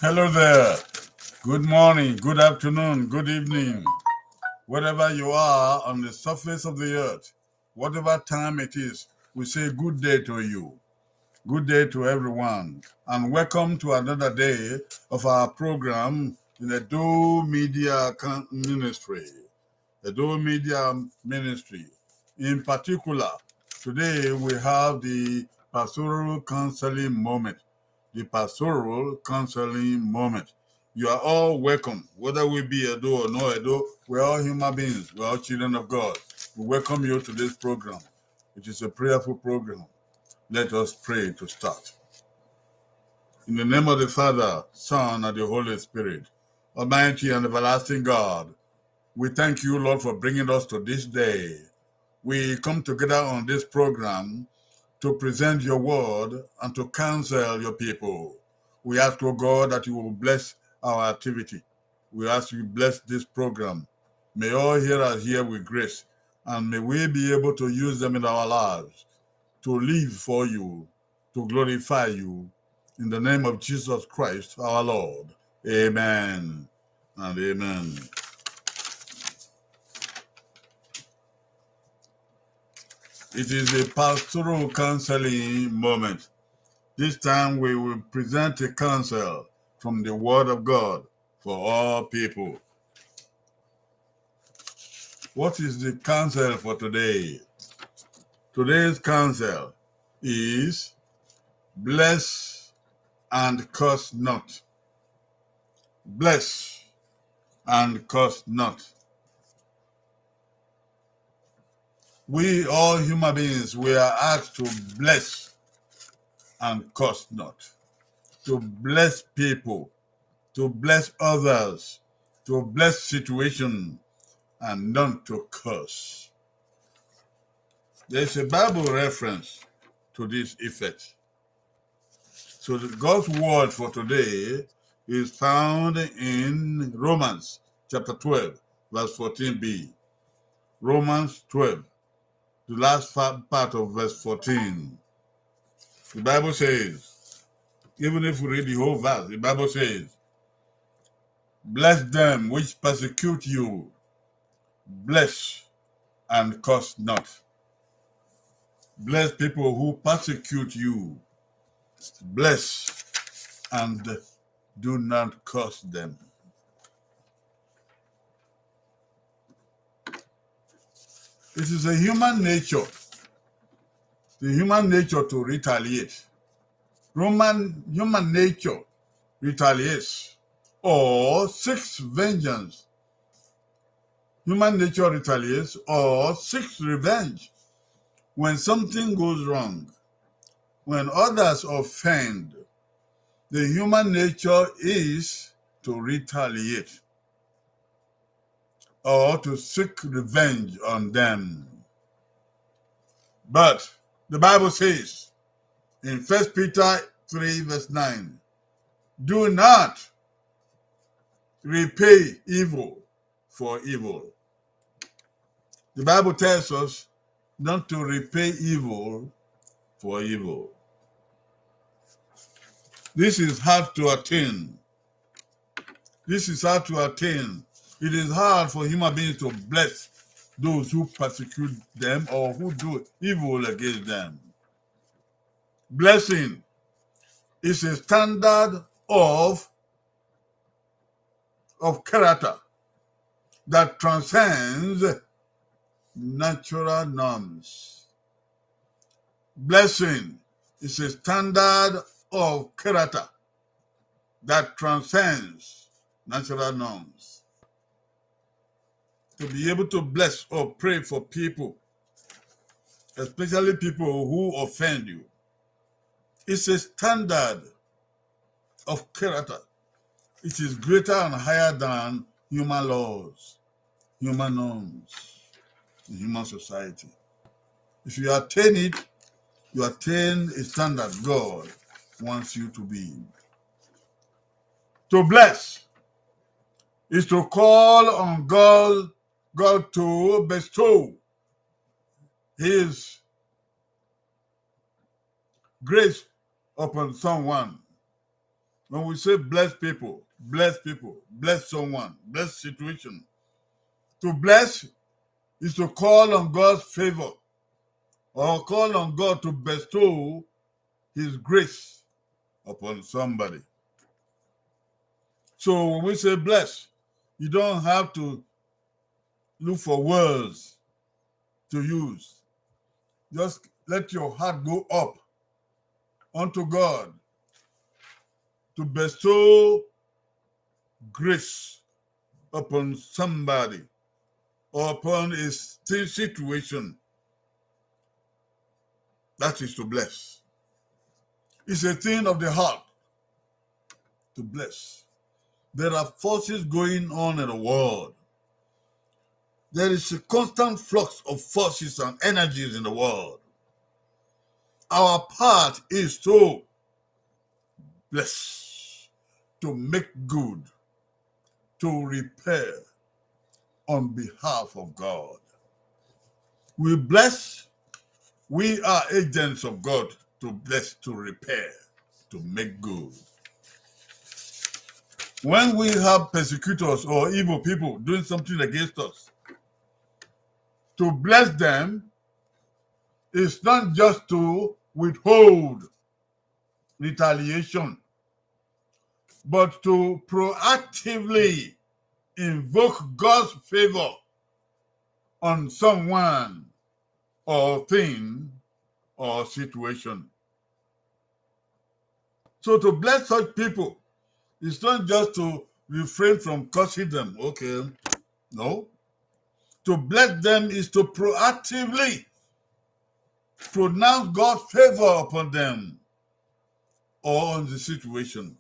Hello there. Good morning, good afternoon, good evening. Wherever you are on the surface of the earth, whatever time it is, we say good day to you. Good day to everyone. And welcome to another day of our program in the Do Media Ministry. The Do Media Ministry. In particular, today we have the Pastoral Counseling Moment. The Pastoral Counseling Moment. You are all welcome, whether we be Edo or no Edo, we're all human beings, we're all children of God. We welcome you to this program. It is a prayerful program. Let us pray to start. In the name of the Father, Son, and the Holy Spirit, Almighty and everlasting God, we thank you, Lord, for bringing us to this day. We come together on this program to present your word and to counsel your people. We ask, oh God, that you will bless our activity. We ask you bless this program. May all hearers hear with grace, and may we be able to use them in our lives to live for you, to glorify you. In the name of Jesus Christ, our Lord. Amen and amen. It is a pastoral counseling moment. This time we will present a counsel from the Word of God for all people. What is the counsel for today? Today's counsel is bless and curse not. Bless and curse not. We, all human beings, we are asked to bless and curse not. To bless people, to bless others, to bless situations, and not to curse. There's a Bible reference to this effect. So God's word for today is found in Romans chapter 12, verse 14b. Romans 12, the last part of verse 14. The Bible says, even if we read the whole verse, the Bible says, bless them which persecute you, bless and curse not. Bless people who persecute you, bless and do not curse them. It is a human nature, the human nature to retaliate. Human nature retaliates or seeks vengeance. Human nature retaliates or seeks revenge when something goes wrong. When others offend, the human nature is to retaliate or to seek revenge on them. But the Bible says in 1 Peter 3 verse 9, do not repay evil for evil. The Bible tells us not to repay evil for evil. This is hard to attain. This is hard to attain. It is hard for human beings to bless those who persecute them or who do evil against them. Blessing is a standard of character that transcends natural norms. Blessing is a standard of character that transcends natural norms. To be able to bless or pray for people, especially people who offend you, is a standard of character. It is greater and higher than human laws, human norms, in human society. If you attain it, you attain a standard God wants you to be. To bless is to call on God to bestow His grace upon someone. When we say bless people, bless someone, bless situation. To bless is to call on God's favor or call on God to bestow his grace upon somebody. So when we say bless, you don't have to look for words to use. Just let your heart go up unto God to bestow grace upon somebody or upon a situation. That is to bless. It's a thing of the heart to bless. There are forces going on in the world. There is a constant flux of forces and energies in the world. Our part is to bless, to make good, to repair on behalf of God. We bless, we are agents of God to bless, to repair, to make good. When we have persecutors or evil people doing something against us, to bless them is not just to withhold retaliation, but to proactively invoke God's favor on someone or thing or situation. So to bless such people is not just to refrain from cursing them, okay? No. To bless them is to proactively pronounce God's favor upon them or on the situation.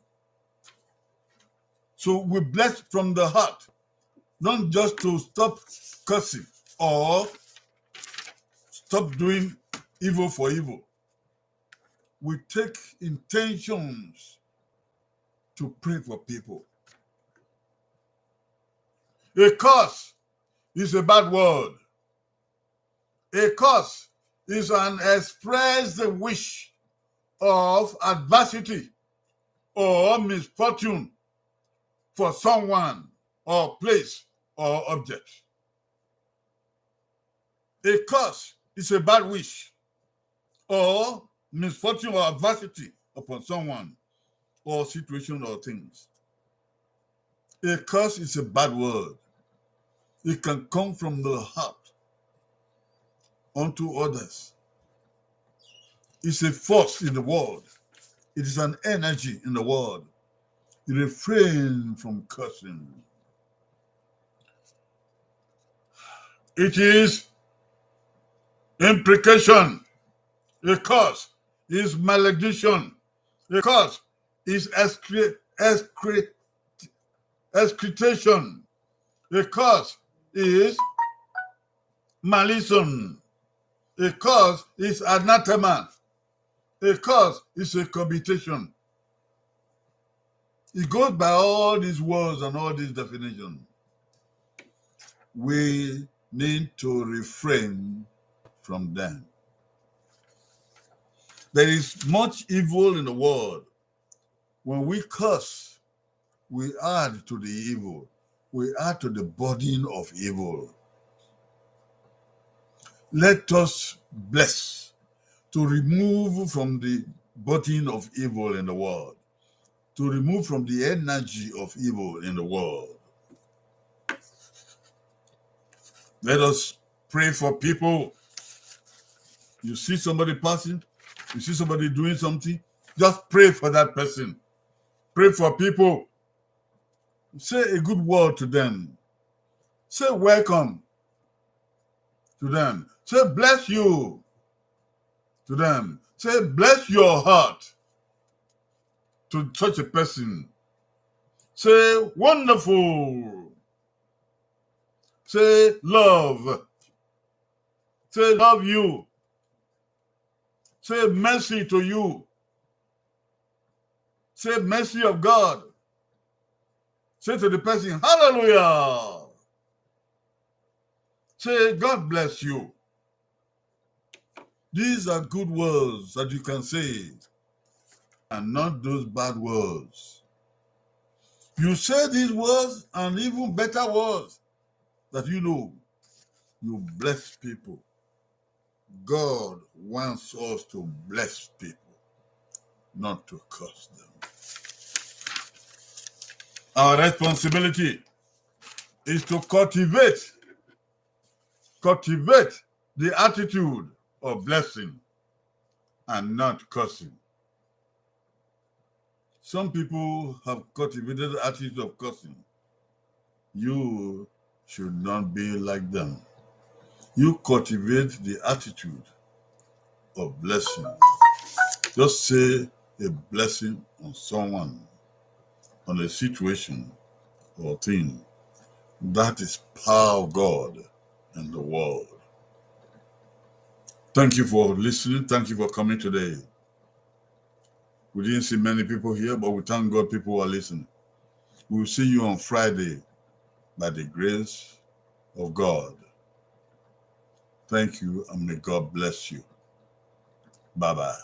So we bless from the heart, not just to stop cursing or stop doing evil for evil. We take intentions to pray for people. A curse is a bad word. A curse is an expressed wish of adversity or misfortune for someone or place or object. A curse is a bad wish or misfortune or adversity upon someone or situation or things. A curse is a bad word. It can come from the heart unto others. It's a force in the world. It is an energy in the world. Refrain from cursing. It is imprecation. A curse is malediction. A curse is excretation. A curse is malison. A curse is anathema. A curse is a cohabitation. It goes by all these words and all these definitions. We need to refrain from them. There is much evil in the world. When we curse, we add to the evil. We add to the burden of evil. Let us bless to remove from the burden of evil in the world, to remove from the energy of evil in the world. Let us pray for people. You see somebody passing, you see somebody doing something, just pray for that person. Pray for people. Say a good word to them. Say welcome to them. Say bless you to them. Say bless your heart to such a person. Say wonderful. Say love. Say love you. Say mercy to you. Say mercy of God. Say to the person, hallelujah. Say God bless you. These are good words that you can say and not those bad words. You say these words and even better words that you bless people. God wants us to bless people, not to curse them. Our responsibility is to cultivate the attitude of blessing and not cursing. Some people have cultivated the attitude of cursing. You should not be like them. You cultivate the attitude of blessing. Just say a blessing on someone, on a situation or thing. That is power of God in the world. Thank you for listening. Thank you for coming today. We didn't see many people here, but we thank God people are listening. We will see you on Friday by the grace of God. Thank you, and may God bless you. Bye-bye.